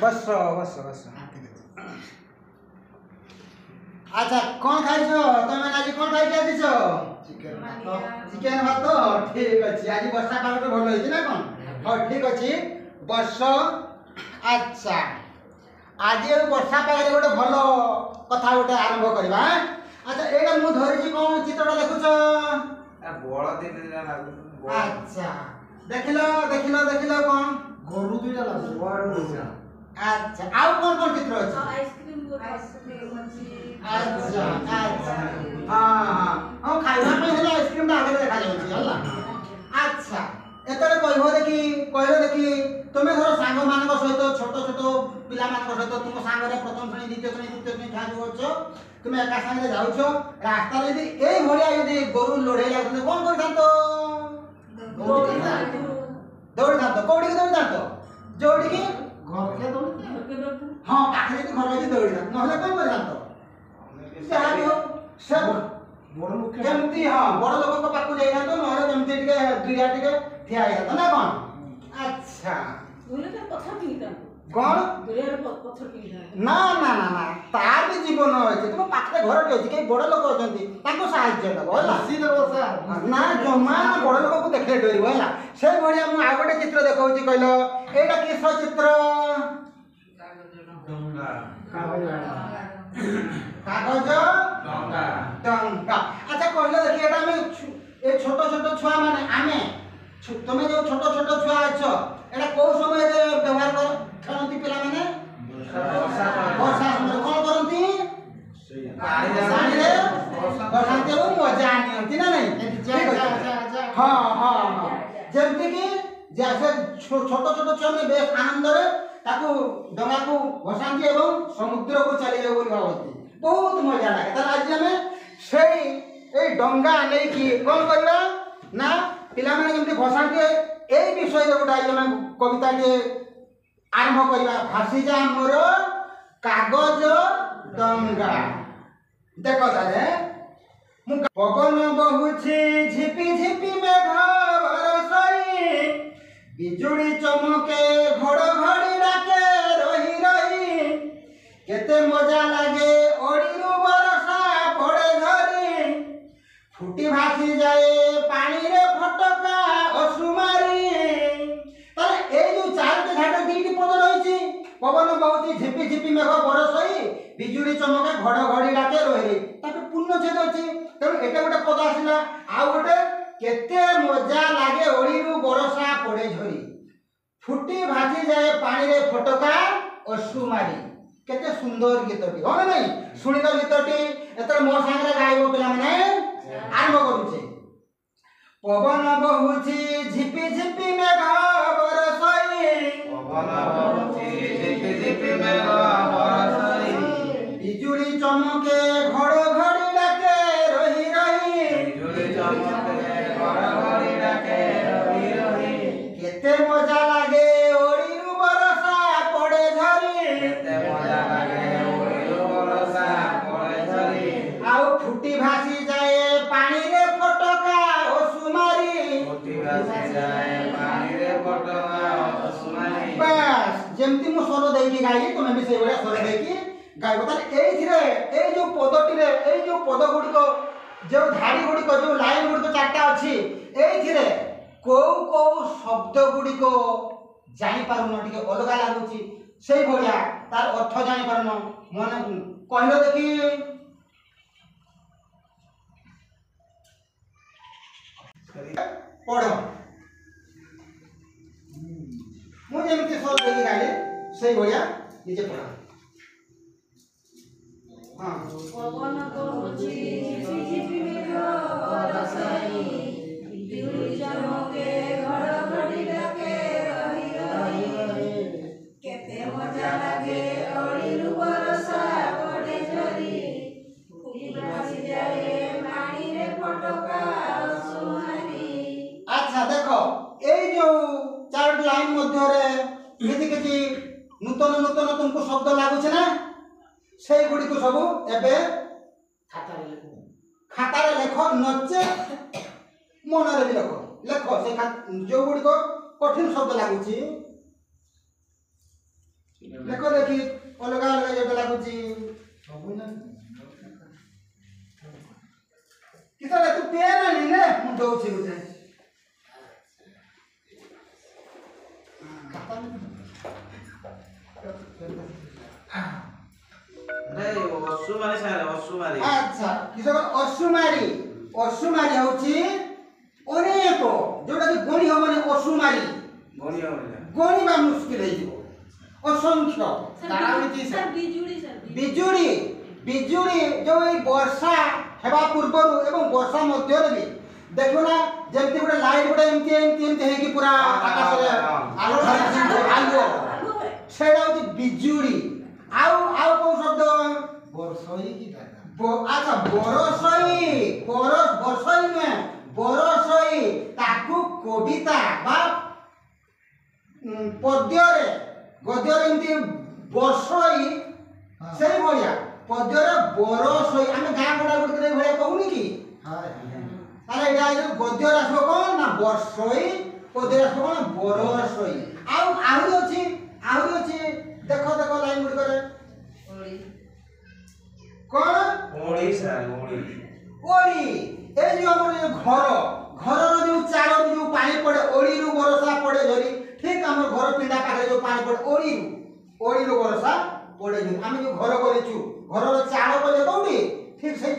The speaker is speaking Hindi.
बस बस बस अच्छा कौन खाई तुम आज कौन खाई आसीच चिकेन भात ठीक अच्छे आज वर्षा पाग तो भल होती ना कौन हाँ ठीक अच्छे बस अच्छा आज वर्षा पागे गोटे भल कथा गोटे आरंभ करवा अच्छा एटा मु धरिछि कौन चित्रटा देखुछ अच्छा देखिलो देखिलो देखिलो कौन गोरु दुईटा लागु अच्छा आउ कौन कौन चित्र अछि आइसक्रीम अछि अच्छा अच्छा हां हां खाइबा पे हेले आइसक्रीम ता आगे देखा जाउछि हल्ला अच्छा एतरे कहलो देखि तुमे धर सांग मानक सहित छोट छोट पिला मानक सहित तुम सांग रे प्रथम श्रेणी द्वितीय श्रेणी तृतीय श्रेणी खाजु होछो तुमे एका संग रे जाउछो रास्ता रे यदि एई भलिया यदि गोरु लोढे लागते कोन करथांतो दौड़ी थांतो कोडी के दौड़ी थांतो जोडी की घर के दौड़ी हां पाखरे यदि घर यदि दौड़ी थांतो नहले कोन करथांतो साबी हो सब बड़ लोक केमती हां बड़ लोक को पाकु जाई थांतो नहले केमती टिके दुइया टिके ठिया आइ थांतो ना कोन अच्छा बोले तो पत्थर किनता कोन दुनिया रे पत्थर किनता ना ना ना ना तार भी जीवन होइছে तुम पाखरे घर के अछि के बड़ लोक अछंती ताको सहाय्य दबो होला सी देबो सर ना जमा बड़ लोक को देखले डरिबो होला से भलिया मु आ गोटे चित्र देखौछि कहलो एटा किस चित्र कागज डंगा अच्छा कहलो देखि एटा में ए छोट छोट छुआ माने आमे तुमे जो छोट छोट छुआ अछ एटा को समय रे व्यवहार कर खेलंती पिला माने वर्षा समय कोन करंती पानी रे वर्षांती रो मजा आनियंती ना नहीं हां हां जेमति कि जैसे छोट छोट छुआ में बेस आनंद रे ताकू डंगा को भसांती एवं समुद्र को चली जाय बोली भावती बहुत मजा लागे त आज हमें सेई ए डंगा नै कि कोन करबा ना पिला माने जेमति भसांती एई विषय रे गोटा आज हम कविता के आरंभ करबा भासी जा मोर कागज डंगा देखो ताले मु पवन बहुछि झिपी झिपी मेघ बरसई बिजुली चमके घड़घड़ी डाके रही रही केते मजा लागे ओडीरु बरसा पड़े झरी फुटी भासी जाए पानी रे फटका असुमारी ताले ए जो चार के घाट दीटी पद रहिछि पवन बहुति झिपी झिपी मेघ बरसई बिजुली चमके घड़घड़ी डाके रही ताके पूर्ण छेद अछि तेणु एटा गोटे पद आसिला आ गोटे केते मजा लागे ओडीरु बरसा पड़े झरी फुटी भासी जाए पानी रे फटका असुमारी केते सुंदर गीतटी हो नहीं सुनिलो गीतटी एतर मोर संगे गाइबो पिला माने आरंभ करूचे पवन बहुछि झिपी झिपी मेघ बरसई पवन बहुछि झिपी झिपी मेघ बरसई बिजुली चमके घड़घड़ी डाके रही रही बिजुली चमके घड़घड़ी डाके रही रही केते मजा लागे ओडीरु बरसा पड़े झरी केते मजा लागे ओडीरु बरसा पड़े झरी आउ फुटी भासी जाए पानी रे फटका असुमारी फुटी भासी जाए पानी रे फटका असुमारी बस जेमति मु स्वर देकी गाइली तुमे भी सेइ बडा स्वर देकी गाइबो ताले एइथिरे एइ जो पदटी रे एइ जो पद गुडी को जो धारी गुडी को जो लाइन गुडी को चारटा अछि एइथिरे को शब्द गुडी को जानि पारुनो टिके अलगा लागुची सेइ भलिया तार अर्थ जानि पारुनो मन कहलो देखि पढ़ो मु जेमति स्वर देकी गाइली सेइ भलिया निजे पढ़ो हां पवन बहुछि झिपी झिपी मेघ बरसई बिजुली चमके घड़घड़ी डाके रही रही केते मजा लागे ओडीरु बरसा पड़े झरी फुटी भासी जाए पानी रे फटका असुमारी अच्छा देखो एई जो चार लाइन मध्य रे किछि किछि नूतन नूतन तुमको शब्द लागुछ ना सेई गुडी को सब एबे खाता रे लेखो नचे मन रे भी लेखो लेखो से जो गुडी को कठिन शब्द लागुची ଦେଖ ଦେଖି ଅଲଗା ଅଲଗା ଯୋଉଟା ଲାଗୁଛି ସବୁ ନା କିସରେ ତୁ ପେନ୍ ଆଣିଲେ ମୁଁ ଦଉଛି ଗୋଟେ ଖାତା ଆରେ ଅସୁମାରୀ ସାର୍ ଅସୁମାରୀ ଆଚ୍ଛା କିସର ଅସୁମାରୀ ହଉଛି ଅନେକ ଯୋଉଟା କି ଗଣି ହବନି ଅସୁମାରୀ ଗଣି ହବନି ଗଣିବା ମୁସ୍କିଲ ହେଇଯିବ ଅସଂଖ୍ୟ ସାର୍ ବିଜୁଳି ବିଜୁଳି ବିଜୁଳି ଯୋଉ ଏଇ ବର୍ଷା ହେବା ପୂର୍ବରୁ ଏବଂ ବର୍ଷା ମଧ୍ୟରେ ବି ଦେଖୁନା ଯେମିତି ଗୋଟେ ଲାଇଟ୍ ଗୋଟେ ଏମିତି ହେଇକି ପୁରା ଆକାଶରେ ଆଲୁଅ ସେଇଟା ହଉଛି ବିଜୁଳି ଆଉ କୋଉ ଶବ୍ଦ ବର୍ଷଇ କି ଟା ଆଚ୍ଛା ବର୍ଷଇ ନୁହେଁ ବରଷଇ ତାକୁ କବିତା ବା ପଦ୍ୟରେ ଗଦ୍ୟରେ ଏମିତି ବର୍ଷଇ ସେଇ ଭଳିଆ ପଦ୍ୟରେ ବରଷଇ ଆମେ ଗାଁ ଗଣ୍ଡା ଗୁଡ଼ିକରେ ଭଳିଆ କହୁନି କି ହାଏ ତାହେଲେ ଏଇଟା ଯୋଉ ଗଦ୍ୟରେ ଆସିବ କଣ ନା ବର୍ଷଇ ପଦ୍ୟରେ ଆସିବ କଣ ବରଷଇ ଆହୁରି ଅଛି ଦେଖ ଲାଇନ୍ ଗୁଡ଼ିକରେ କଣ ଓଳି ସାର୍ ଓଳି ଓଳି এই যে আমার ঘরর যে চালর যে পানি পড়ে ওড়িরু বরসা পড়ে ধরি ঠিক আমার ঘর পিঁডা পাখে যে পানি পড়ে ওড়িরু বরসা পড়ে ধরি আমি যে ঘর করেছু ঘরর চাল পড়ে কোটি ঠিক সেই